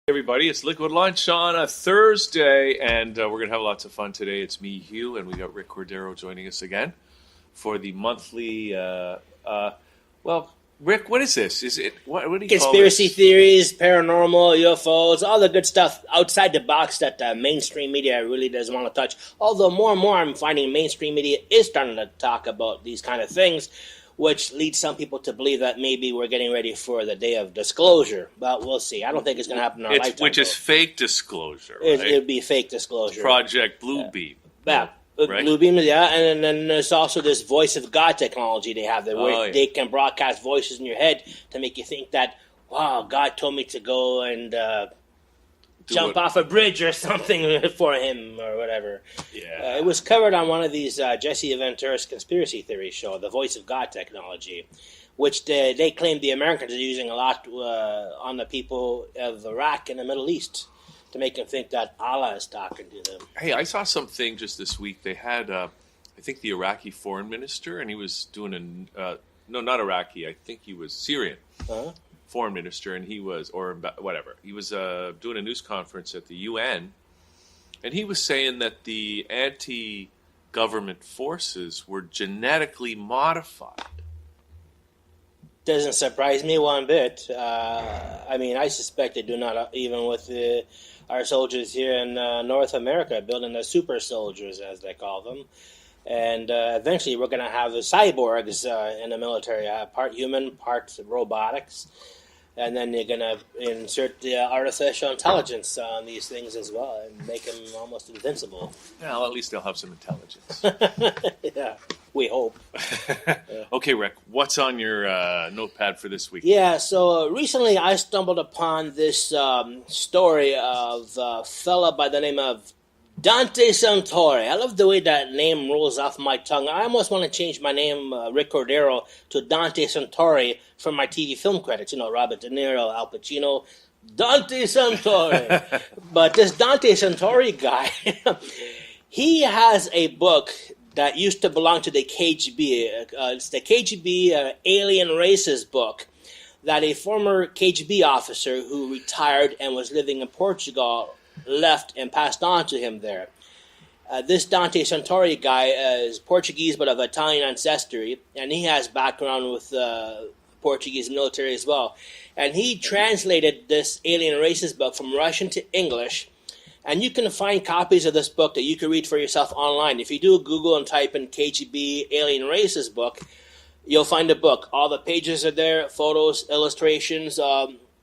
Everybody, it's Liquid Lunch on a Thursday, and we're going to have lots of fun today. It's me, Hugh, and we got Rick Cordeiro joining us again for the monthly, well, Rick, what is this? Is it, what do you call this? Conspiracy theories, paranormal, UFOs, all the good stuff outside the box that mainstream media really doesn't want to touch. Although more and more I'm finding mainstream media is starting to talk about these kind of things, which leads some people to believe that maybe we're getting ready for the day of disclosure. But we'll see. I don't think it's going to happen in our lifetime. Which is fake disclosure, right? It would be fake disclosure. Project Bluebeam. Yeah. Right? Bluebeam, yeah. And then there's also this voice of God technology they have there, where they can broadcast voices in your head to make you think that, wow, God told me to go and jump off a bridge or something for him or whatever. Yeah. It was covered on one of these Jesse Ventura's conspiracy theory show, the voice of God technology, which they claim the Americans are using a lot on the people of Iraq and the Middle East to make them think that Allah is talking to them. Hey, I saw something just this week. They had, I think, the Iraqi foreign minister, and he was doing no, not Iraqi. I think he was Syrian. Foreign minister, and he was, or whatever, he was doing a news conference at the UN, and he was saying that the anti-government forces were genetically modified. Doesn't surprise me one bit. I mean, I suspect they do not, even with our soldiers here in North America, building the super soldiers, as they call them. And eventually we're going to have the cyborgs in the military, part human, part robotics. And then you're going to insert the artificial intelligence on these things as well and make them almost invincible. Well, at least they'll have some intelligence. Yeah, we hope. Okay, Rick, what's on your notepad for this week? Yeah, so recently I stumbled upon this story of a fella by the name of Dante Santori. I love the way that name rolls off my tongue. I almost want to change my name, Rick Cordeiro, to Dante Santori from my TV film credits. You know, Robert De Niro, Al Pacino, Dante Santori. But this Dante Santori guy, he has a book that used to belong to the KGB. It's the KGB Alien Races book that a former KGB officer who retired and was living in Portugal left and passed on to him there. This Dante Santori guy is Portuguese but of Italian ancestry, and he has background with Portuguese military as well. And he translated this Alien Races book from Russian to English, and you can find copies of this book that you can read for yourself online. If you do Google and type in KGB Alien Races book, you'll find the book. All the pages are there, photos, illustrations.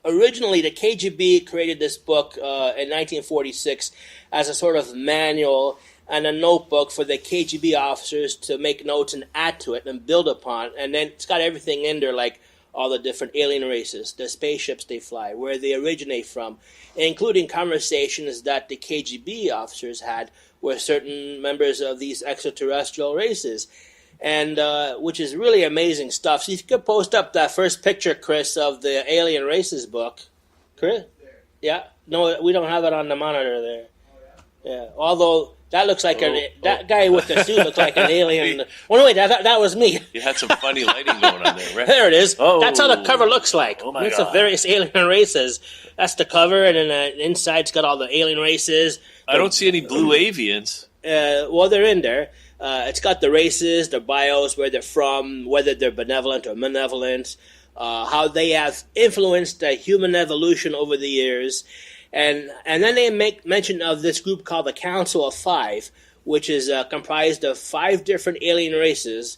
Originally, the KGB created this book in 1946 as a sort of manual and a notebook for the KGB officers to make notes and add to it and build upon. And then it's got everything in there, like all the different alien races, the spaceships they fly, where they originate from, including conversations that the KGB officers had with certain members of these extraterrestrial races. And which is really amazing stuff. So if you could post up that first picture, Chris, of the Alien Races book. Chris? Yeah? No, we don't have it on the monitor there. Yeah. Although that looks like that guy with the suit looks like an alien. Oh, no, wait, that was me. You had some funny lighting going on there, right? There it is. Oh. That's how the cover looks like. Oh, my it's God. Of various alien races. That's the cover, and then the inside's got all the alien races. I don't see any blue avians. Well, they're in there. It's got the races, their bios, where they're from, whether they're benevolent or malevolent, how they have influenced human evolution over the years. And then they make mention of this group called the Council of Five, which is comprised of 5 different alien races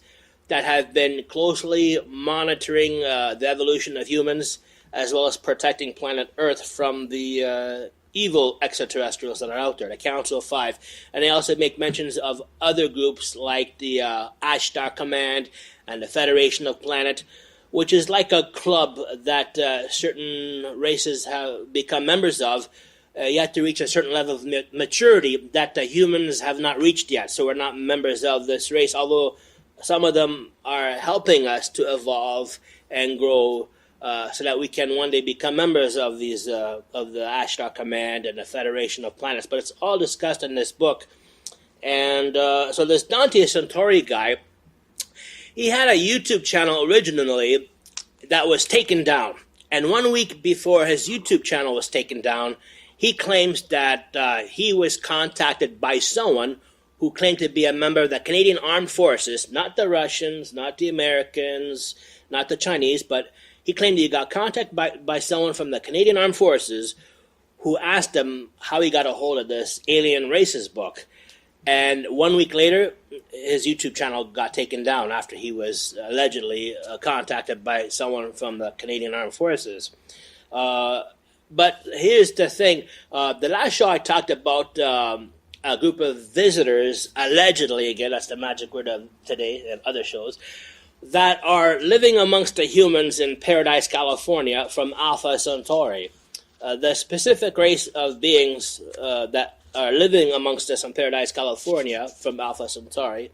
that have been closely monitoring the evolution of humans, as well as protecting planet Earth from the evil extraterrestrials that are out there, the Council of Five. And they also make mentions of other groups like the Ashtar Command and the Federation of Planet, which is like a club that certain races have become members of. You have to reach a certain level of maturity that the humans have not reached yet. So we're not members of this race, although some of them are helping us to evolve and grow so that we can one day become members of these of the Ashtar Command and the Federation of Planets. But it's all discussed in this book. And so this Dante Santori guy, he had a YouTube channel originally that was taken down. And 1 week before his YouTube channel was taken down, he claims that he was contacted by someone who claimed to be a member of the Canadian Armed Forces, not the Russians, not the Americans, not the Chinese, but he claimed he got contacted by someone from the Canadian Armed Forces who asked him how he got a hold of this Alien Races book. And 1 week later, his YouTube channel got taken down after he was allegedly contacted by someone from the Canadian Armed Forces. But here's the thing. The last show I talked about a group of visitors, allegedly, again, that's the magic word of today and other shows, that are living amongst the humans in Paradise, California from Alpha Centauri. The specific race of beings that are living amongst us in Paradise, California, from Alpha Centauri,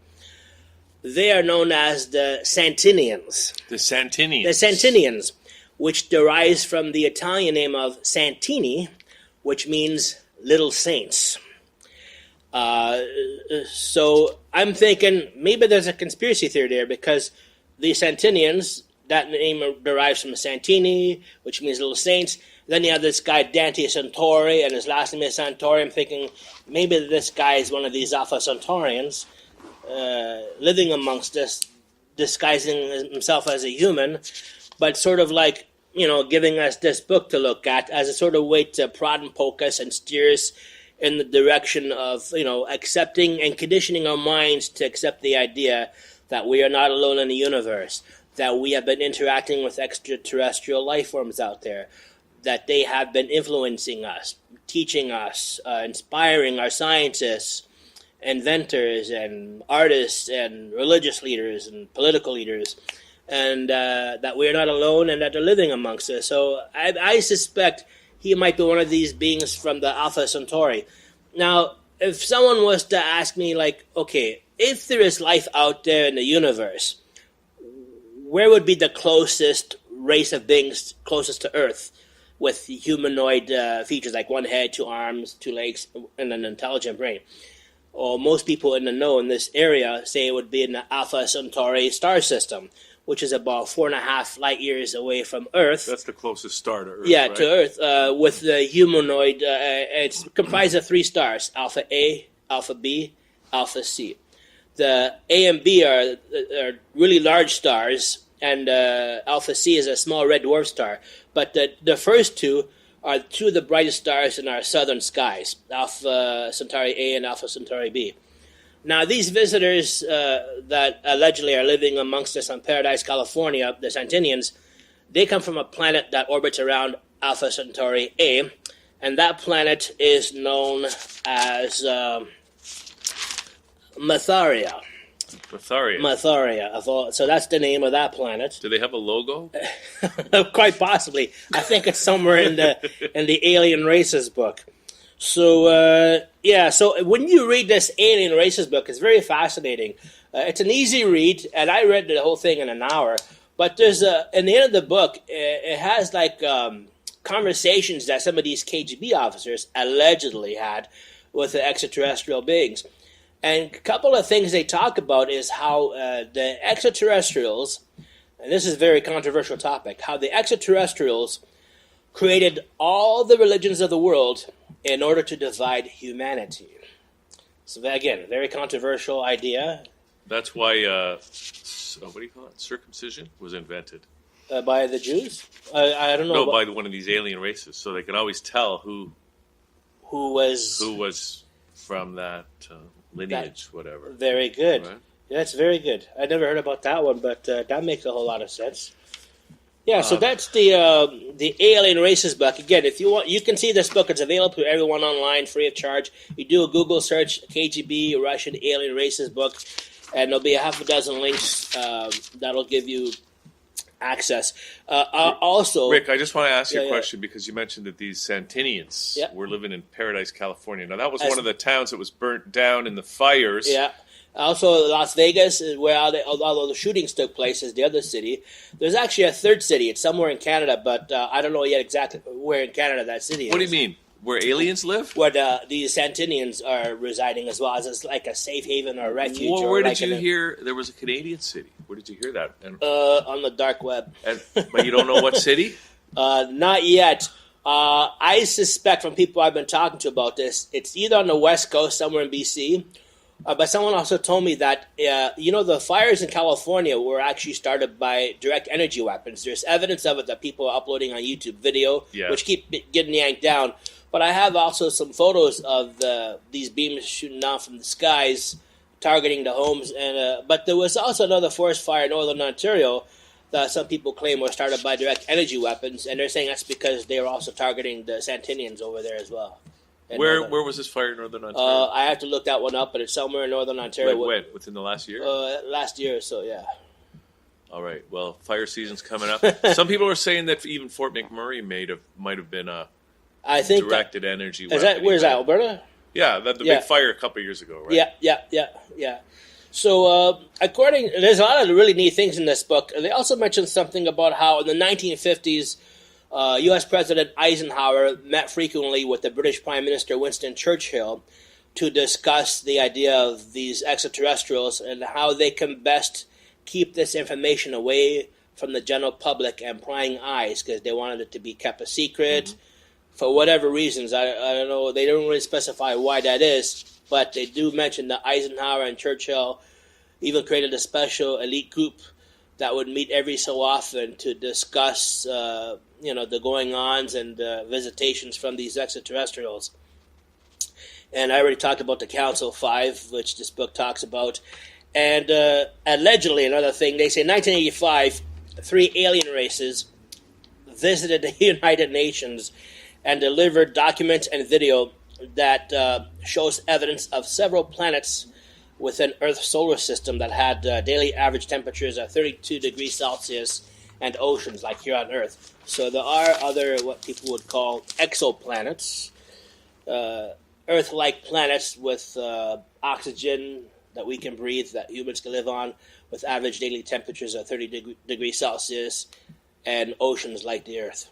they are known as the Santinians. The Santinians. The Santinians, which derives from the Italian name of Santini, which means little saints. So I'm thinking maybe there's a conspiracy theory there, because the Santinians, that name derives from Santini, which means little saints. Then you have this guy, Dante Santori, and his last name is Santori. I'm thinking maybe this guy is one of these Alpha Centaurians living amongst us, disguising himself as a human, but sort of like, giving us this book to look at as a sort of way to prod and poke us and steer us in the direction of, accepting and conditioning our minds to accept the idea that we are not alone in the universe, that we have been interacting with extraterrestrial life forms out there, that they have been influencing us, teaching us, inspiring our scientists, inventors, and artists, and religious leaders, and political leaders, and that we are not alone and that they're living amongst us. So I suspect he might be one of these beings from the Alpha Centauri. Now, if someone was to ask me, like, okay, if there is life out there in the universe, where would be the closest race of beings closest to Earth with humanoid features like one head, 2 arms, 2 legs, and an intelligent brain? Or most people in the know in this area say it would be in the Alpha Centauri star system, which is about 4.5 light years away from Earth. That's the closest star to Earth, yeah, right? To Earth, with the humanoid, it's comprised of 3 stars, Alpha A, Alpha B, Alpha C. The A and B are really large stars, and Alpha C is a small red dwarf star. But the first 2 are 2 of the brightest stars in our southern skies, Alpha Centauri A and Alpha Centauri B. Now, these visitors that allegedly are living amongst us on Paradise, California, the Santinians, they come from a planet that orbits around Alpha Centauri A, and that planet is known as Matharia. Matharia. So that's the name of that planet. Do they have a logo? Quite possibly. I think it's somewhere in the Alien Races book. So, so when you read this Alien Races book, it's very fascinating. It's an easy read, and I read the whole thing in an hour. But there's in the end of the book, it has like conversations that some of these KGB officers allegedly had with the extraterrestrial beings. And a couple of things they talk about is how the extraterrestrials, and this is a very controversial topic, how the extraterrestrials created all the religions of the world in order to divide humanity. So again, a very controversial idea. That's why, what do you call it? Circumcision was invented. By the Jews? I don't know. No, by one of these alien races, so they can always tell who was from that lineage, whatever. Very good. Right? Yeah, that's very good. I never heard about that one, but that makes a whole lot of sense. Yeah, so that's the Alien Races book. Again, if you want, you can see this book. It's available to everyone online, free of charge. You do a Google search, KGB Russian Alien Races book, and there'll be 6 links that'll give you access. Also, Rick, I just want to ask you a question because you mentioned that these Santinians were living in Paradise, California. Now, that was one of the towns that was burnt down in the fires. Yeah. Also, Las Vegas, where all the shootings took place, is the other city. There's actually a third city. It's somewhere in Canada, but I don't know yet exactly where in Canada that city is. What do you mean? Where aliens live? Where the Santinians are residing, as well as it's like a safe haven or a refuge. Well, where did you hear there was a Canadian city? Where did you hear that? On the dark web. But you don't know what city? Not yet. I suspect from people I've been talking to about this, it's either on the West Coast, somewhere in BC, but someone also told me that, the fires in California were actually started by direct energy weapons. There's evidence of it that people are uploading on YouTube video, which keep getting yanked down. But I have also some photos of these beams shooting down from the skies, targeting the homes. But there was also another forest fire in northern Ontario that some people claim were started by direct energy weapons, and they're saying that's because they were also targeting the Santinians over there as well. Where was this fire in northern Ontario? I have to look that one up, but it's somewhere in northern Ontario. When? Within the last year? Last year or so, yeah. All right. Well, fire season's coming up. Some people are saying that even Fort McMurray might have been a directed energy weapon. Where's that, Alberta? Yeah, the big fire a couple of years ago, right? Yeah. So, there's a lot of really neat things in this book. They also mentioned something about how in the 1950s, U.S. President Eisenhower met frequently with the British Prime Minister Winston Churchill to discuss the idea of these extraterrestrials and how they can best keep this information away from the general public and prying eyes, because they wanted it to be kept a secret for whatever reasons. I don't know. They don't really specify why that is. But they do mention that Eisenhower and Churchill even created a special elite group that would meet every so often to discuss, the going-ons and visitations from these extraterrestrials. And I already talked about the Council 5, which this book talks about. And allegedly, another thing, they say in 1985, 3 alien races visited the United Nations and delivered documents and video that shows evidence of several planets within Earth's solar system that had daily average temperatures of 32 degrees Celsius and oceans like here on Earth. So there are other, what people would call exoplanets, Earth-like planets with oxygen that we can breathe, that humans can live on, with average daily temperatures of 30 degrees Celsius and oceans like the Earth.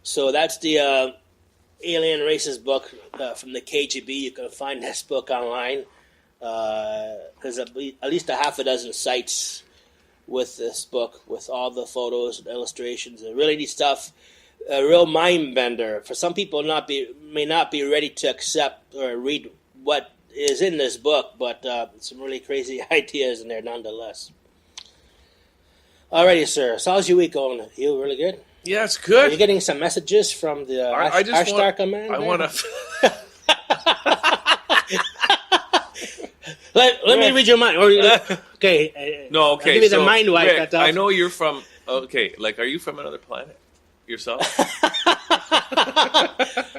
So that's the Alien Races book from the KGB. You can find this book online. There's at least a half a dozen sites with this book, with all the photos and illustrations and really neat stuff. A real mind bender. For some people, may not be ready to accept or read what is in this book, but some really crazy ideas in there nonetheless. Alrighty, sir. So how's your week going? You really good? Yeah, it's good. Are you getting some messages from the Ashtar command? I want to... let me read your mind. Okay. No, okay. I'll give you the mind wipe. Rick, I know you're from... Okay, are you from another planet yourself?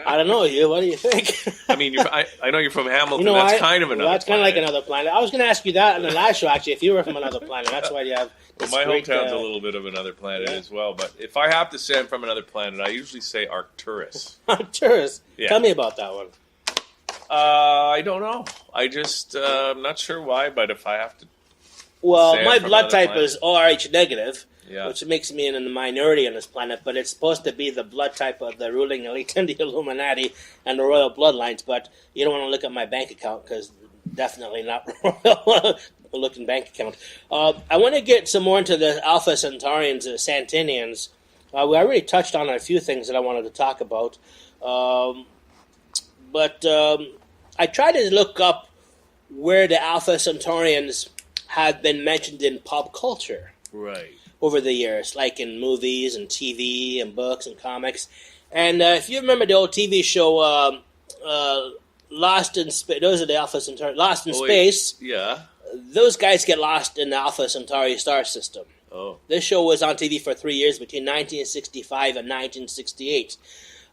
I don't know. What do you think? I mean, I know you're from Hamilton. That's kind of another That's kind of like another planet. I was going to ask you that in the last show, actually, if you were from another planet. That's why you have... Well, my hometown's a little bit of another planet as well, but if I have to say I'm from another planet, I usually say Arcturus. Arcturus? Yeah. Tell me about that one. I don't know. I just, I'm not sure why, but if I have to... Well, my blood type is ORH negative, which makes me in the minority on this planet, but it's supposed to be the blood type of the ruling elite and the Illuminati and the royal bloodlines, but you don't want to look at my bank account, because definitely not royal looking bank account. I want to get some more into the Alpha Centaurians, Santinians. We already touched on a few things that I wanted to talk about. But I tried to look up where the Alpha Centaurians have been mentioned in pop culture. Right. Over the years, like in movies and TV and books and comics. And if you remember the old TV show Lost in Space, those are the Alpha Centauri, Lost in Space. Yeah. Those guys get lost in the Alpha Centauri star system. Oh. This show was on TV for 3 years, between 1965 and 1968.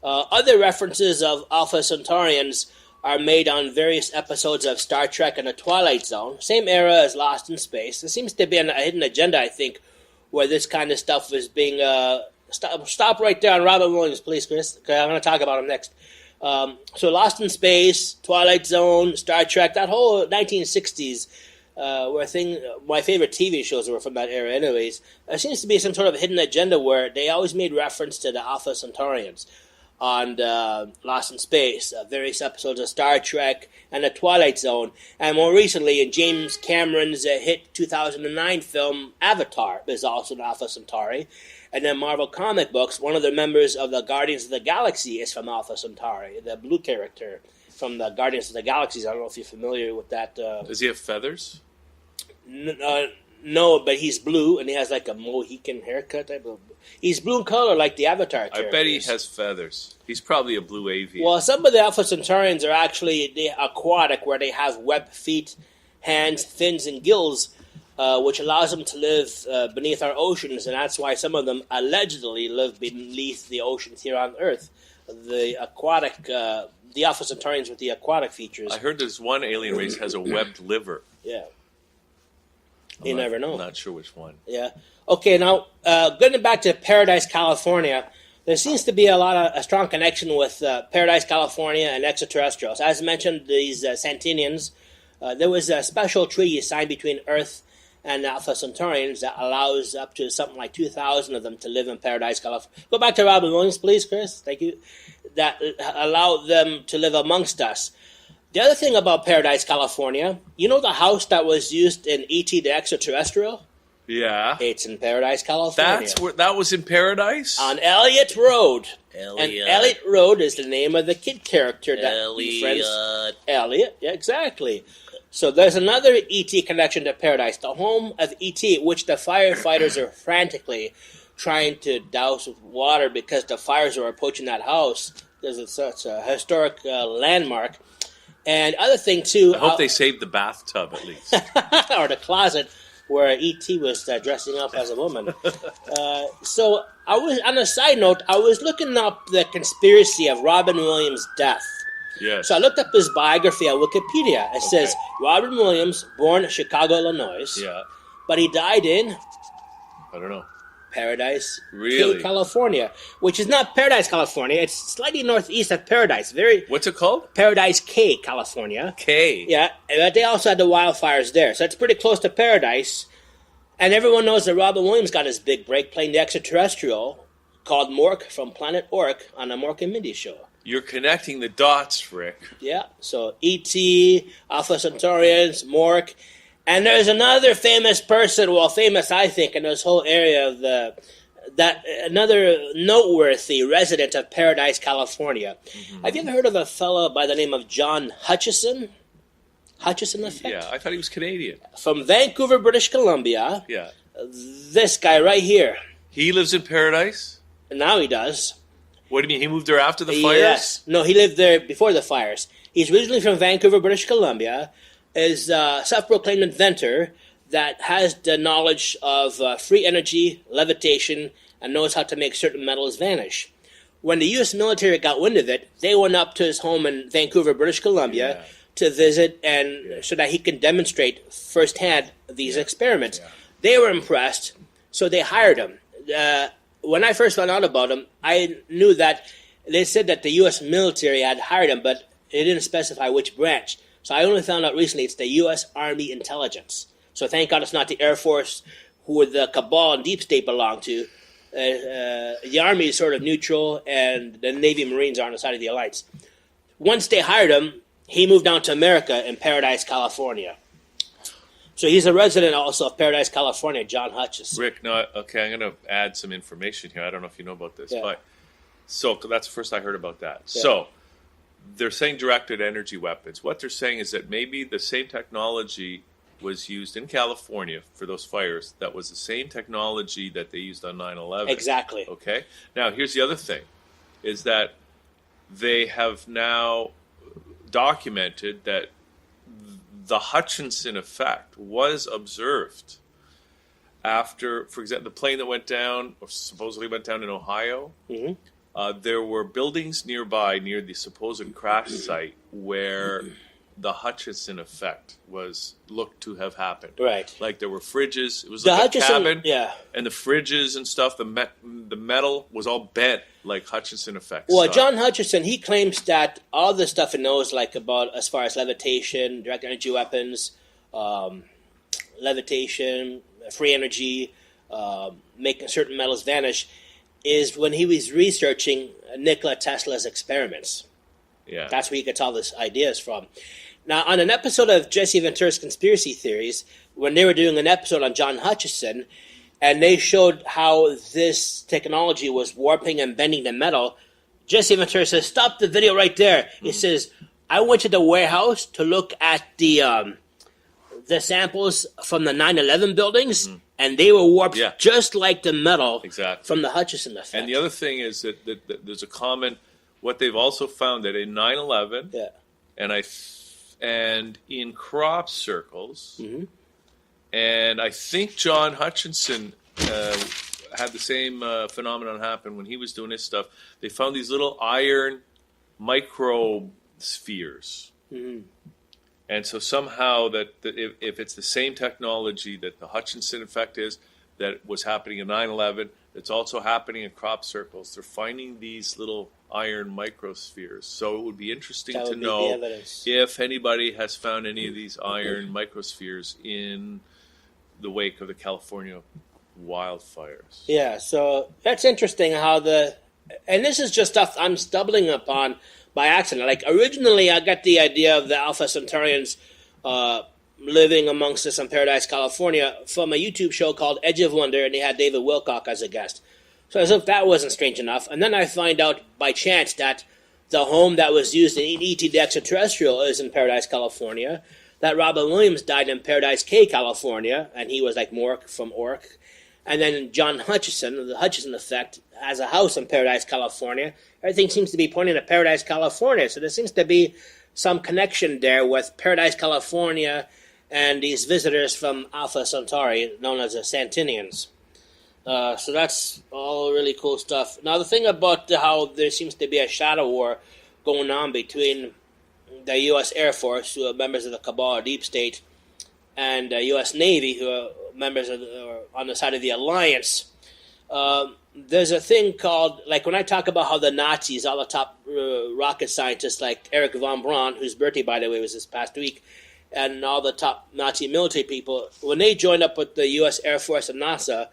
Other references of Alpha Centaurians are made on various episodes of Star Trek and The Twilight Zone, same era as Lost in Space. There seems to be a hidden agenda, I think, where this kind of stuff is being... Stop right there on Robin Williams, please, Chris, because I'm going to talk about him next. So Lost in Space, Twilight Zone, Star Trek, that whole 1960s... my favorite TV shows were from that era anyways. There seems to be some sort of hidden agenda where they always made reference to the Alpha Centaurians on Lost in Space, various episodes of Star Trek and The Twilight Zone, and more recently in James Cameron's hit 2009 film Avatar, there's also an Alpha Centauri. And then Marvel comic books, one of the members of the Guardians of the Galaxy is from Alpha Centauri, the blue character from the Guardians of the Galaxy. I don't know if you're familiar with that. Does he have feathers? No, but he's blue, and he has like a Mohican haircut type of. He's blue in color like the Avatar characters. I bet he has feathers. He's probably a blue avian. Well, some of the Alpha Centaurians are actually aquatic, where they have webbed feet, hands, fins, and gills, which allows them to live beneath our oceans, and that's why some of them allegedly live beneath the oceans here on Earth. The Alpha Centaurians with the aquatic features. I heard there's one alien race has a webbed liver. Yeah. You never know. I'm not sure which one. Yeah. Okay, now, getting back to Paradise, California, there seems to be a strong connection with Paradise, California and extraterrestrials. As mentioned, these Santinians, there was a special treaty signed between Earth and Alpha Centaurians that allows up to something like 2,000 of them to live in Paradise, California. Go back to Robin Williams, please, Chris. Thank you. That allowed them to live amongst us. The other thing about Paradise, California, you know the house that was used in E.T. the Extraterrestrial? Yeah. It's in Paradise, California. That was in Paradise? On Elliott Road. Elliot. And Elliott Road is the name of the kid character that befriends Elliot. Yeah, exactly. So there's another E.T. connection to Paradise, the home of E.T., which the firefighters are frantically trying to douse with water because the fires are approaching that house. There's such a historic landmark. And other thing, too... I hope they saved the bathtub, at least. Or the closet where E.T. was dressing up as a woman. So, on a side note, I was looking up the conspiracy of Robin Williams' death. Yes. So I looked up his biography on Wikipedia. It says, Robin Williams, born in Chicago, Illinois. Yeah. But he died in... I don't know. Paradise, really? California, which is not Paradise, California. It's slightly northeast of Paradise. What's it called? Paradise K, California. K. Yeah, but they also had the wildfires there, so it's pretty close to Paradise. And everyone knows that Robin Williams got his big break playing the extraterrestrial called Mork from Planet Orc on the Mork and Mindy show. You're connecting the dots, Rick. Yeah, so E.T., Alpha Centaurians, Mork. And there's another famous person, well, famous I think, in this whole area of another noteworthy resident of Paradise, California. Mm-hmm. Have you ever heard of a fellow by the name of John Hutchison? Hutchison effect? Yeah, I thought he was Canadian. From Vancouver, British Columbia. Yeah. This guy right here. He lives in Paradise? Now he does. What do you mean, he moved there after the fires? Yes. No, he lived there before the fires. He's originally from Vancouver, British Columbia. Is a self-proclaimed inventor that has the knowledge of free energy, levitation, and knows how to make certain metals vanish. When the U.S. military got wind of it, they went up to his home in Vancouver, British Columbia, to visit and so that he can demonstrate firsthand these experiments. Yeah. They were impressed, so they hired him. When I first found out about him, I knew that they said that the U.S. military had hired him, but it didn't specify which branch. So I only found out recently it's the U.S. Army Intelligence. So thank God it's not the Air Force, who the cabal and deep state belong to. The Army is sort of neutral, and the Navy and Marines are on the side of the Alliance. Once they hired him, he moved down to America in Paradise, California. So he's a resident also of Paradise, California, John Hutchison. Rick, no, okay, I'm going to add some information here. I don't know if you know about this, but so that's the first I heard about that. Yeah. So they're saying directed energy weapons. What they're saying is that maybe the same technology was used in California for those fires. That was the same technology that they used on 9/11. Exactly. Okay? Now, here's the other thing, is that they have now documented that the Hutchison effect was observed after, for example, the plane that went down, or supposedly went down in Ohio. Mm-hmm. There were buildings nearby, near the supposed crash site, where the Hutchison effect was looked to have happened. Right. Like there were fridges. It was like a cabin. Yeah. And the fridges and stuff, the metal was all bent like Hutchison effect. Well, stuff. John Hutchison, he claims that all the stuff he knows, like about as far as levitation, direct energy weapons, levitation, free energy, making certain metals vanish, is when he was researching Nikola Tesla's experiments. Yeah. That's where he gets all these ideas from. Now, on an episode of Jesse Ventura's Conspiracy Theories, when they were doing an episode on John Hutchison, and they showed how this technology was warping and bending the metal. Jesse Ventura says, "Stop the video right there." He says, "I went to the warehouse to look at the samples from the 9/11 buildings, and they were warped just like the metal from the Hutchison effect." And the other thing is that there's a common, what they've also found that in 9/11, and in crop circles, and I think John Hutchison had the same phenomenon happen when he was doing his stuff. They found these little iron microspheres. And so somehow that if it's the same technology that the Hutchison effect is, that was happening in 9/11, it's also happening in crop circles. They're finding these little iron microspheres. So it would be interesting to know if anybody has found any of these iron microspheres in the wake of the California wildfires. Yeah, so that's interesting how and this is just stuff I'm stumbling upon by accident. Like, originally, I got the idea of the Alpha Centaurians living amongst us in Paradise, California, from a YouTube show called Edge of Wonder, and they had David Wilcock as a guest. So as if that wasn't strange enough. And then I find out by chance that the home that was used in E.T. the Extraterrestrial is in Paradise, California, that Robin Williams died in Paradise Cay, California, and he was like Mork from Ork. And then John Hutchison, the Hutchison effect, has a house in Paradise, California. Everything seems to be pointing to Paradise, California. So there seems to be some connection there with Paradise, California, and these visitors from Alpha Centauri, known as the Santinians. So that's all really cool stuff. Now, the thing about how there seems to be a shadow war going on between the U.S. Air Force, who are members of the Cabal or Deep State, and the U.S. Navy, who are members of on the side of the Alliance. There's a thing called, like when I talk about how the Nazis, all the top rocket scientists like Erich von Braun, whose birthday, by the way, was this past week, and all the top Nazi military people, when they joined up with the U.S. Air Force and NASA,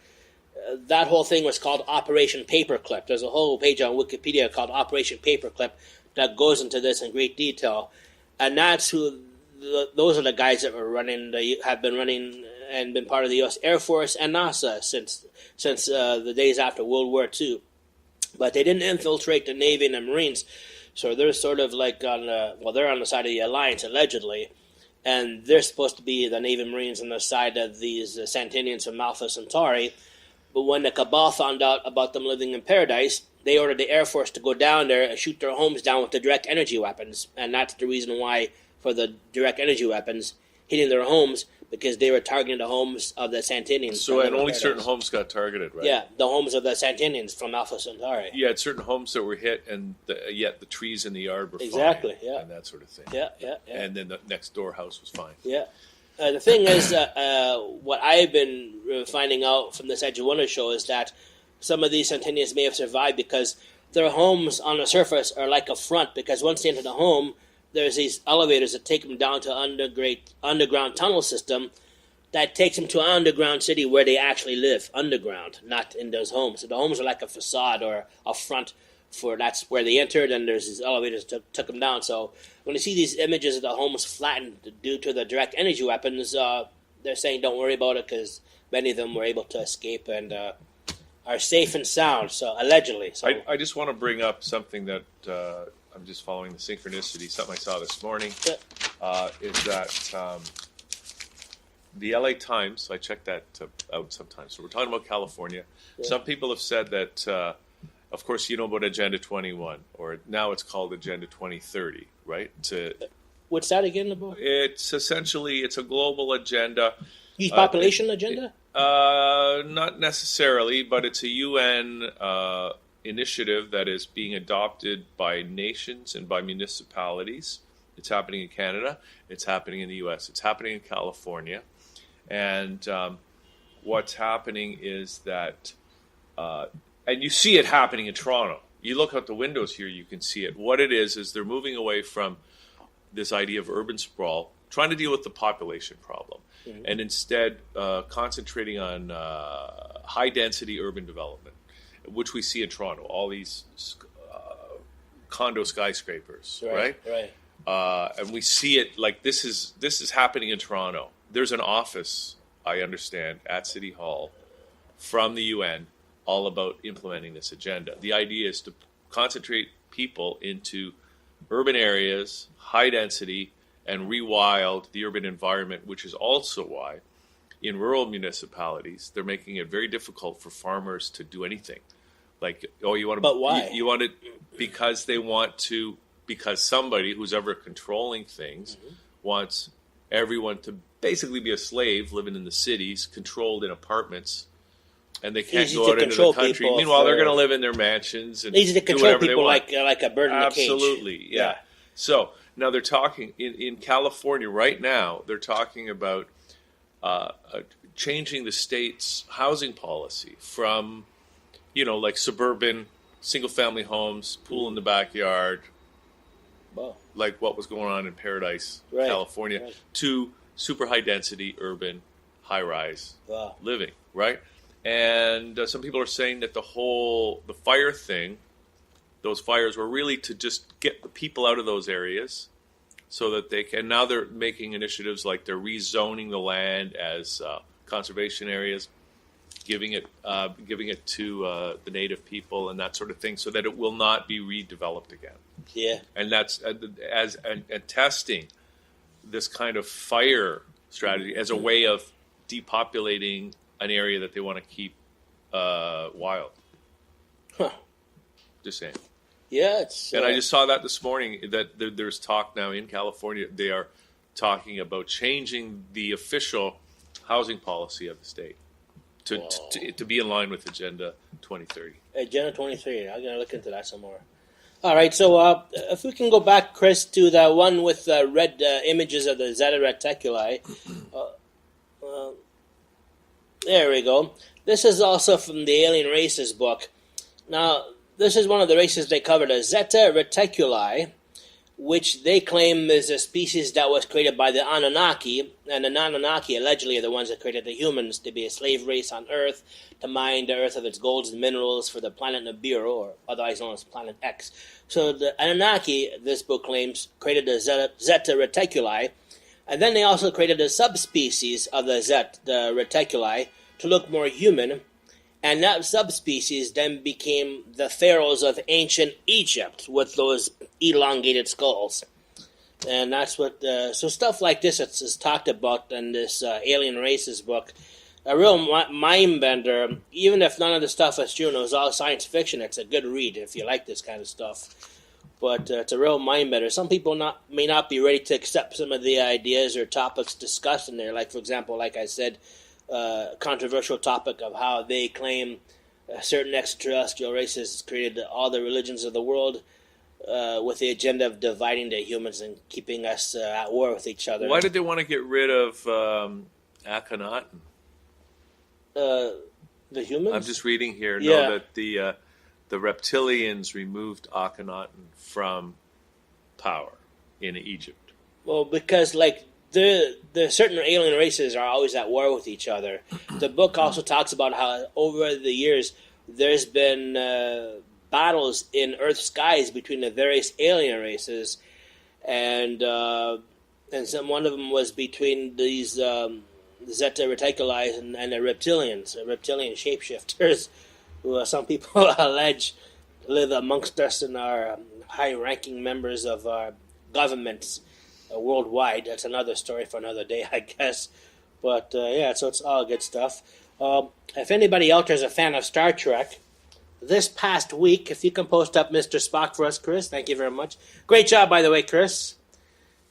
that whole thing was called Operation Paperclip. There's a whole page on Wikipedia called Operation Paperclip that goes into this in great detail. And that's who, those are the guys that were running, have been running and been part of the U.S. Air Force and NASA since the days after World War II. But they didn't infiltrate the Navy and the Marines, so they're sort of like they're on the side of the Alliance, allegedly, and they're supposed to be the Navy and Marines on the side of these Santinians from Alpha Centauri. But when the Cabal found out about them living in Paradise, they ordered the Air Force to go down there and shoot their homes down with the direct energy weapons, and that's the reason why for the direct energy weapons hitting their homes, because they were targeting the homes of the Santinians. So, and only certain homes got targeted, right? Yeah, the homes of the Santinians from Alpha Centauri. Yeah, certain homes that were hit, and yet the trees in the yard were fine. And that sort of thing. Yeah. And then the next door house was fine. Yeah. The thing is, what I've been finding out from this Edge of Wonder show is that some of these Santinians may have survived because their homes on the surface are like a front, because once they enter the home, there's these elevators that take them down to underground tunnel system that takes them to an underground city where they actually live, underground, not in those homes. So the homes are like a facade or a front for that's where they entered, and there's these elevators that took them down. So when you see these images of the homes flattened due to the direct energy weapons, they're saying don't worry about it because many of them were able to escape and are safe and sound, so allegedly. So I just want to bring up something that I'm just following the synchronicity, something I saw this morning, is that the LA Times, I check that out sometimes. So we're talking about California. Yeah. Some people have said that, of course, you know about Agenda 21, or now it's called Agenda 2030, right? What's that again about? It's essentially, it's a global agenda. Youth population agenda? Not necessarily, but it's a UN initiative that is being adopted by nations and by municipalities. It's happening in Canada. It's happening in the U.S. It's happening in California. And what's happening is that, and you see it happening in Toronto. You look out the windows here, you can see it. What it is they're moving away from this idea of urban sprawl, trying to deal with the population problem, and instead concentrating on high-density urban development, which we see in Toronto, all these condo skyscrapers, right? And we see it like this is happening in Toronto. There's an office, I understand, at City Hall from the UN all about implementing this agenda. The idea is to concentrate people into urban areas, high density, and rewild the urban environment, which is also why in rural municipalities they're making it very difficult for farmers to do anything. Like, oh, you want to? But why? You want it because they want to. Because somebody who's ever controlling things wants everyone to basically be a slave, living in the cities, controlled in apartments, and they can't go out into the country. Meanwhile, they're going to live in their mansions and easy to do control whatever people they want. like a bird in a cage. Absolutely, yeah. So now they're talking in California right now. They're talking about changing the state's housing policy from, like suburban single-family homes, pool in the backyard. Wow. Like what was going on in Paradise, California, to super high density, urban, high rise living, right? And some people are saying that the fire thing, those fires were really to just get the people out of those areas so that they can. Now they're making initiatives like they're rezoning the land as conservation areas, giving it to the native people and that sort of thing, so that it will not be redeveloped again. Yeah, and that's testing this kind of fire strategy as a way of depopulating an area that they want to keep wild. Huh. Just saying. Yeah, it's. And I just saw that this morning that there's talk now in California. They are talking about changing the official housing policy of the state to be in line with Agenda 2030. Agenda 2030. I'm going to look into that some more. All right, so if we can go back, Chris, to the one with red images of the Zeta Reticuli. There we go. This is also from the Alien Races book. Now, this is one of the races they covered, a Zeta Reticuli, which they claim is a species that was created by the Anunnaki, and the Anunnaki allegedly are the ones that created the humans to be a slave race on Earth, to mine the Earth of its golds and minerals for the planet Nibiru, or otherwise known as Planet X. So the Anunnaki, this book claims, created the Zeta Reticuli, and then they also created a subspecies of the Zeta Reticuli to look more human, and that subspecies then became the pharaohs of ancient Egypt with those elongated skulls. And that's what, so stuff like this is talked about in this Alien Races book. A real mind bender, even if none of the stuff is true and it was all science fiction, it's a good read if you like this kind of stuff. But it's a real mind bender. Some people may not be ready to accept some of the ideas or topics discussed in there. Like, for example, like I said, controversial topic of how they claim certain extraterrestrial races created all the religions of the world with the agenda of dividing the humans and keeping us at war with each other. Why did they want to get rid of Akhenaten? The humans? I'm just reading here. Yeah. No, that the reptilians removed Akhenaten from power in Egypt. Well, because the certain alien races are always at war with each other. The book also talks about how over the years there's been battles in Earth's skies between the various alien races, and one of them was between these Zeta Reticuli and the reptilians, the reptilian shapeshifters, who some people allege live amongst us and are high-ranking members of our governments worldwide. That's another story for another day, I guess. But yeah, so it's all good stuff. If anybody out there is a fan of Star Trek, this past week, if you can post up Mr. Spock for us, Chris, thank you very much. Great job, by the way, Chris.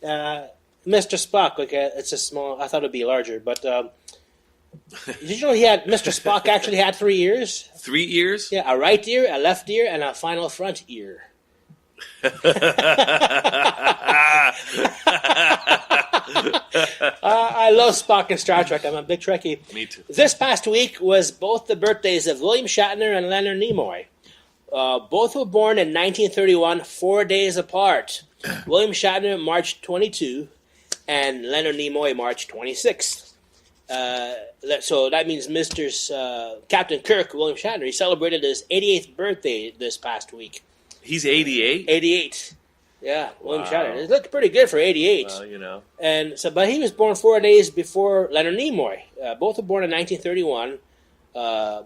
Mr. Spock, it's a small, I thought it would be larger, but did you know Mr. Spock actually had 3 ears? 3 ears? Yeah, a right ear, a left ear, and a final front ear. I love Spock and Star Trek. I'm a big Trekkie. Me too. This past week was both the birthdays of William Shatner and Leonard Nimoy. Both were born in 1931, 4 days apart. William Shatner, March 22, and Leonard Nimoy, March 26. So that means Mr. Captain Kirk, William Shatner, he celebrated his 88th birthday this past week. He's 88? 88. Yeah, William Shatner. It looked pretty good for 88. Well, you know. And so, but he was born 4 days before Leonard Nimoy. Both were born in 1931.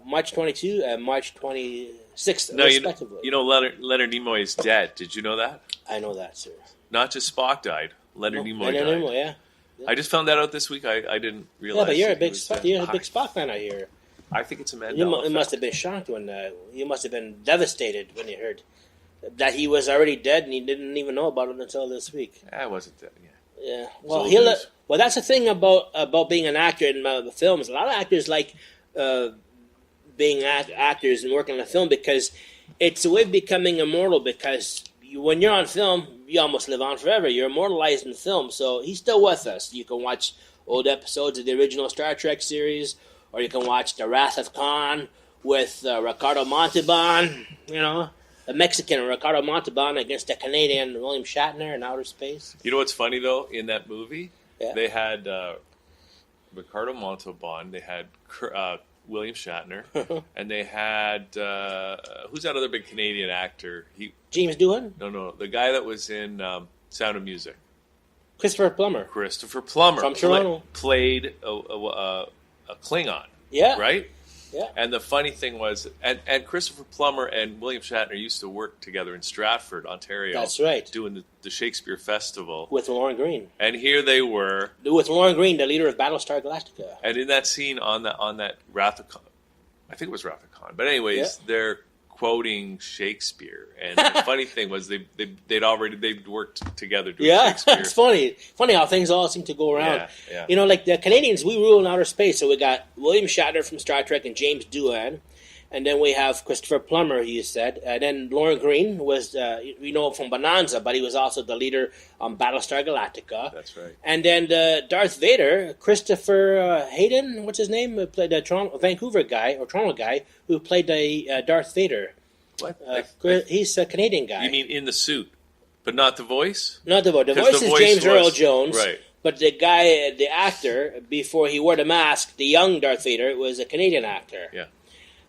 March 22 and March 26th, No, respectively. you know Leonard Nimoy is dead. Did you know that? I know that, sir. Not just Spock died. Leonard Nimoy died. Nimoy, yeah. I just found that out this week. I didn't realize. Yeah, but you're a big Spock fan, I hear. I think it's a Mandela You effect. must have been shocked when you must have been devastated when you heard that he was already dead and you didn't even know about it until this week. I wasn't dead. Yeah. Yeah. Well, that's the thing about being an actor in the films. A lot of actors like being actors and working in a film because it's a way of becoming immortal. Because when you're on film, you almost live on forever. You're immortalized in film. So he's still with us. You can watch old episodes of the original Star Trek series, or you can watch The Wrath of Khan with Ricardo Montalban. You know. The Mexican Ricardo Montalban against the Canadian William Shatner in outer space. You know what's funny, though? In that movie, Yeah. they had Ricardo Montalban, they had William Shatner, and they had... who's that other big Canadian actor? James Doohan? No. The guy that was in Sound of Music. Christopher Plummer. Christopher Plummer. From Toronto. Played a Klingon. Yeah. Right? Yeah. And the funny thing was, and Christopher Plummer and William Shatner used to work together in Stratford, Ontario. That's right. Doing the Shakespeare Festival. With Lauren Green. And here they were. With Lauren Green, the leader of Battlestar Galactica. And in that scene on that Wrath of Khan, I think it was Wrath of Khan, but anyways, they're quoting Shakespeare. And the funny thing was they'd worked together doing Shakespeare. It's funny. Funny how things all seem to go around. Yeah. You know, like the Canadians, we rule in outer space. So we got William Shatner from Star Trek and James Doohan. And then we have Christopher Plummer, you said. And then Lauren Green was, we know him from Bonanza, but he was also the leader on Battlestar Galactica. That's right. And then Darth Vader, Christopher Hayden, what's his name? Played the Vancouver guy, or Toronto guy, who played the Darth Vader. What? He's a Canadian guy. You mean in the suit, but not the voice? Not the voice. The voice is James Earl Jones. Right. But the guy, the actor, before he wore the mask, the young Darth Vader, was a Canadian actor. Yeah.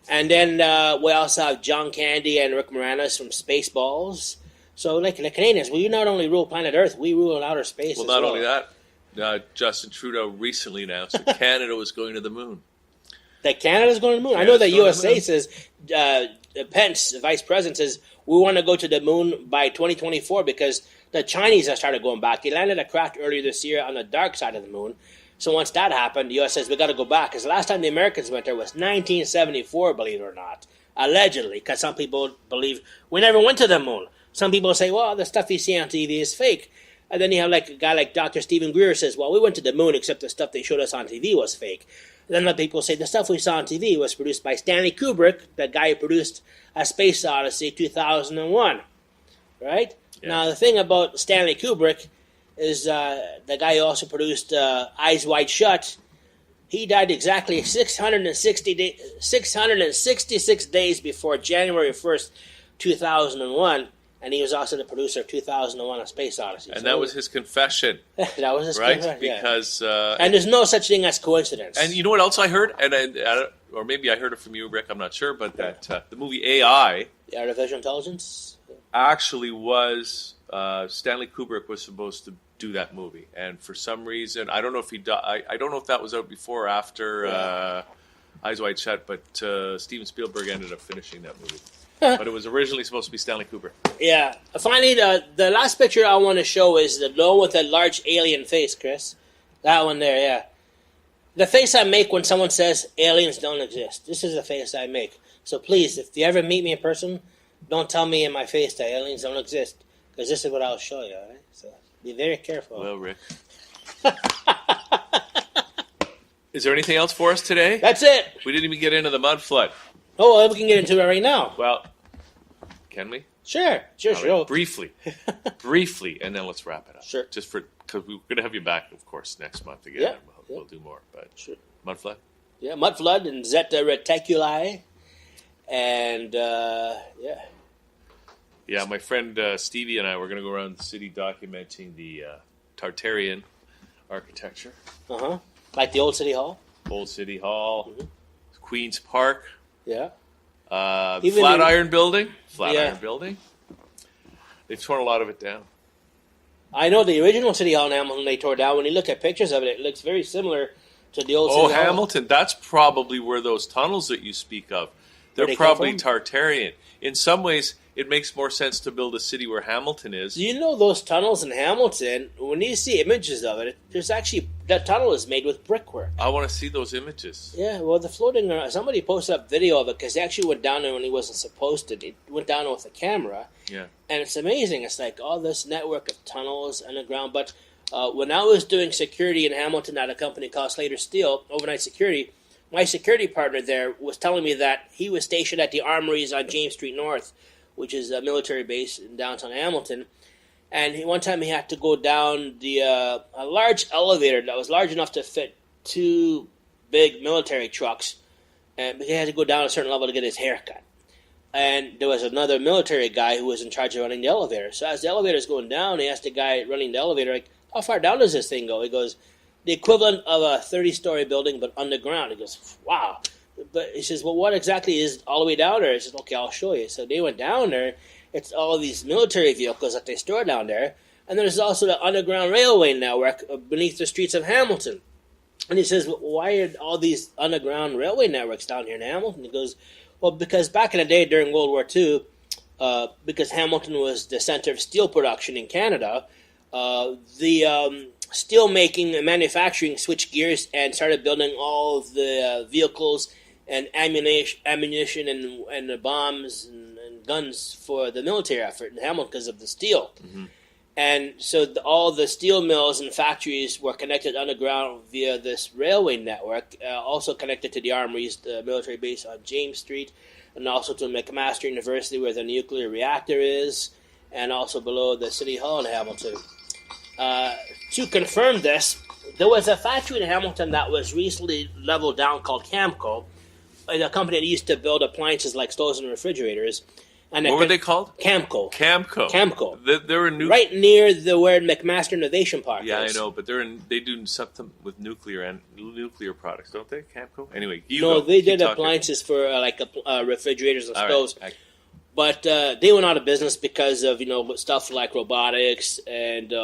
And then we also have John Candy and Rick Moranis from Spaceballs. So, like the Canadians, we not only rule planet Earth, we rule in outer space. Well, not only that, Justin Trudeau recently announced that Canada was going to the moon. That Canada's going to the moon? I know the USA says, Pence, the vice president, says, we want to go to the moon by 2024 because the Chinese have started going back. They landed a craft earlier this year on the dark side of the moon. So once that happened, the U.S. says, we got to go back. Because the last time the Americans went there was 1974, believe it or not. Allegedly, because some people believe we never went to the moon. Some people say, well, the stuff you see on TV is fake. And then you have like a guy like Dr. Stephen Greer says, well, we went to the moon, except the stuff they showed us on TV was fake. And then other people say the stuff we saw on TV was produced by Stanley Kubrick, the guy who produced A Space Odyssey 2001. Right? Yeah. Now, the thing about Stanley Kubrick is the guy who also produced Eyes Wide Shut. He died exactly 666 days before January 1st, 2001. And he was also the producer of 2001: A Space Odyssey. And that was his confession. That was his confession, right? Because and there's no such thing as coincidence. And you know what else I heard? Or maybe I heard it from you, Rick. I'm not sure, but that the movie AI, the artificial intelligence, actually was Stanley Kubrick was supposed to do that movie, and for some reason, I don't know if he I don't know if that was out before or after Eyes Wide Shut, but Steven Spielberg ended up finishing that movie. But it was originally supposed to be Stanley Kubrick. Yeah. Finally, the last picture I want to show is the one with the large alien face, Chris. That one there, yeah. The face I make when someone says aliens don't exist. This is the face I make. So please, if you ever meet me in person, don't tell me in my face that aliens don't exist, because this is what I'll show you, all right? So be very careful. Well, Rick. Is there anything else for us today? That's it. We didn't even get into the mud flood. Oh, well, we can get into it right now. Well, can we? Sure. Right. Briefly, and then let's wrap it up. Sure. Just because we're going to have you back, of course, next month again. Yeah. We'll do more. But sure. Mud flood? Yeah, mud flood and Zeta Reticuli. And, Yeah, my friend Stevie and I were going to go around the city documenting the Tartarian architecture. Uh-huh. Like the old City Hall? Old City Hall, Queen's Park. Yeah. Flatiron Building. Flatiron Building. They've torn a lot of it down. I know the original City Hall now, when they tore down, when you look at pictures of it, it looks very similar to the old City Hall. Hamilton. That's probably where those tunnels that you speak of. They're probably Tartarian. In some ways, it makes more sense to build a city where Hamilton is. Do you know those tunnels in Hamilton, when you see images of it, there's actually, that tunnel is made with brickwork. I want to see those images. Yeah, well, the floating, somebody posted up video of it because they actually went down there when he wasn't supposed to. They went down with a camera. Yeah. And it's amazing. It's like all this network of tunnels underground. But when I was doing security in Hamilton at a company called Slater Steel, overnight security, my security partner there was telling me that he was stationed at the Armories on James Street North, which is a military base in downtown Hamilton. And one time he had to go down a large elevator that was large enough to fit 2 big military trucks. And he had to go down a certain level to get his hair cut. And there was another military guy who was in charge of running the elevator. So as the elevator's going down, he asked the guy running the elevator, like, how far down does this thing go? He goes, the equivalent of a 30-story building, but underground. He goes, wow. But he says, well, what exactly is all the way down there? He says, okay, I'll show you. So they went down there. It's all these military vehicles that they store down there. And there's also the underground railway network beneath the streets of Hamilton. And he says, well, why are all these underground railway networks down here in Hamilton? He goes, well, because back in the day during World War II, because Hamilton was the center of steel production in Canada, the steel making and manufacturing switched gears and started building all of the vehicles and ammunition and the bombs and guns for the military effort in Hamilton because of the steel. Mm-hmm. And so all the steel mills and factories were connected underground via this railway network, also connected to the Armories, the military base on James Street, and also to McMaster University where the nuclear reactor is, and also below the City Hall in Hamilton. To confirm this, there was a factory in Hamilton that was recently leveled down called Camco, a company that used to build appliances like stoves and refrigerators. And what were they called? Camco. Camco. They're in right near where McMaster Innovation Park is. Yeah, I know, but they do something with nuclear products, don't they? Camco. Anyway, they did appliances for refrigerators and stoves. Right. But they went out of business because of stuff like robotics and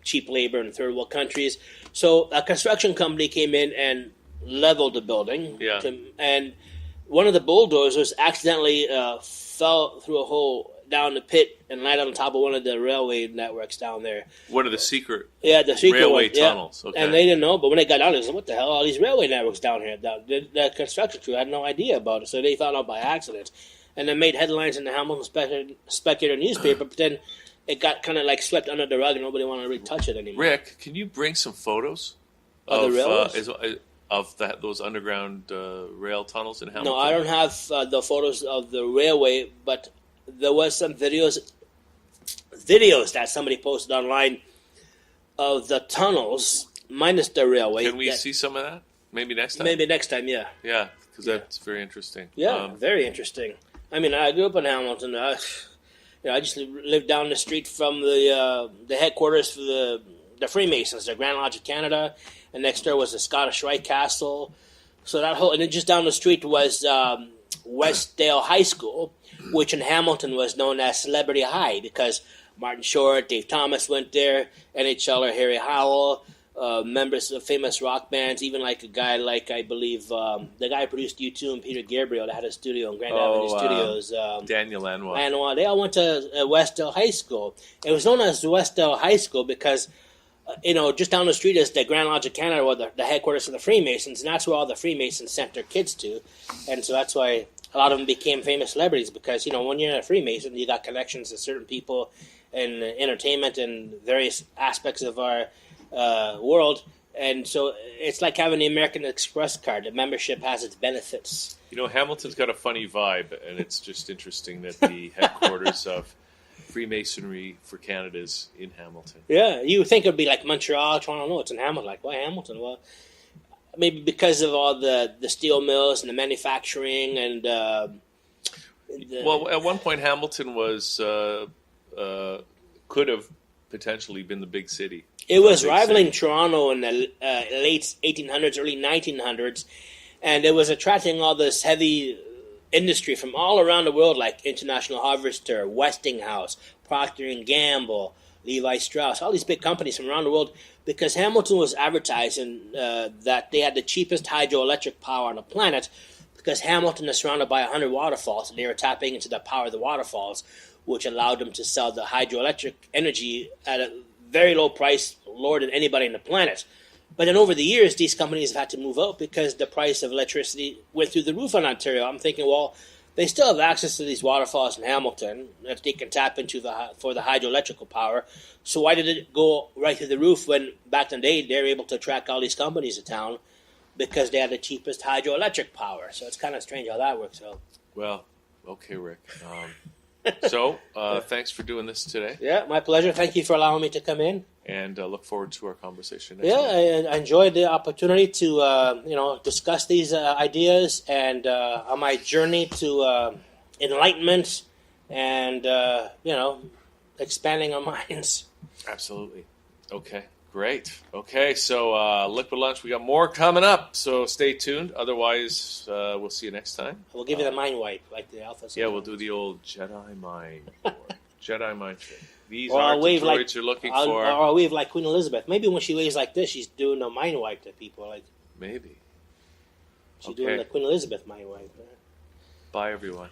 cheap labor in third world countries. So a construction company came in and leveled the building. Yeah. And one of the bulldozers accidentally fell through a hole down the pit and landed on top of one of the railway networks down there. One of the secret railway tunnels. Yeah. Okay. And they didn't know, but when they got down, they said, what the hell are all these railway networks down here? The construction crew had no idea about it, so they found out by accident. And then made headlines in the Hamilton Spectator newspaper, but then it got kind of like swept under the rug and nobody wanted to really touch it anymore. Rick, can you bring some photos of the railways? Those underground rail tunnels in Hamilton? No, I don't have the photos of the railway, but there was some videos that somebody posted online of the tunnels minus the railway. Can we see some of that? Maybe next time? Maybe next time, yeah. Yeah, because that's very interesting. Yeah, very interesting. I mean, I grew up in Hamilton. I just lived down the street from the headquarters for the Freemasons, the Grand Lodge of Canada, and next door was the Scottish Rite Castle. So that whole, and then just down the street was Westdale High School, which in Hamilton was known as Celebrity High because Martin Short, Dave Thomas went there, NHLer Harry Howell, members of famous rock bands, even like a guy like, I believe, the guy who produced U2 and Peter Gabriel that had a studio in Grand Avenue Studios. Daniel Lanois. Lanois. They all went to Westdale High School. It was known as Westdale High School because, just down the street is the Grand Lodge of Canada, or the headquarters of the Freemasons, and that's where all the Freemasons sent their kids to. And so that's why a lot of them became famous celebrities because, when you're a Freemason, you got connections to certain people in entertainment and various aspects of our world, and so it's like having the American Express card. The membership has its benefits. Hamilton's got a funny vibe, and it's just interesting that the headquarters of Freemasonry for Canada is in Hamilton. Yeah, you would think it would be like Montreal, Toronto. No, it's in Hamilton. Like, why Hamilton? Well, maybe because of all the steel mills and the manufacturing and. Well, at one point, Hamilton was could have potentially been the big city. It was rivaling Toronto in the late 1800s, early 1900s, and it was attracting all this heavy industry from all around the world, like International Harvester, Westinghouse, Procter & Gamble, Levi Strauss, all these big companies from around the world, because Hamilton was advertising that they had the cheapest hydroelectric power on the planet, because Hamilton is surrounded by 100 waterfalls, and they were tapping into the power of the waterfalls, which allowed them to sell the hydroelectric energy at a very low price, lower than anybody on the planet. But then over the years, these companies have had to move out because the price of electricity went through the roof in Ontario. I'm thinking, well, they still have access to these waterfalls in Hamilton that they can tap into for the hydroelectrical power. So why did it go right through the roof when back in the day they were able to attract all these companies to town because they had the cheapest hydroelectric power? So it's kind of strange how that works out. Well, okay, Rick. So thanks for doing this today. Yeah, my pleasure. Thank you for allowing me to come in. And look forward to our conversation next time. I enjoyed the opportunity to discuss these ideas and on my journey to enlightenment and expanding our minds. Absolutely. Okay, great. Okay, so Liquid Lunch, we got more coming up, so stay tuned. Otherwise, we'll see you next time. We'll give you the mind wipe, like the Alpha. Yeah, we'll do the old Jedi mind. Jedi mind trick. These or are the droids like, you're looking for. for. Or I'll wave like Queen Elizabeth. Maybe when she waves like this, she's doing a mind wipe to people. Like maybe. She's doing the Queen Elizabeth mind wipe. Bye, everyone.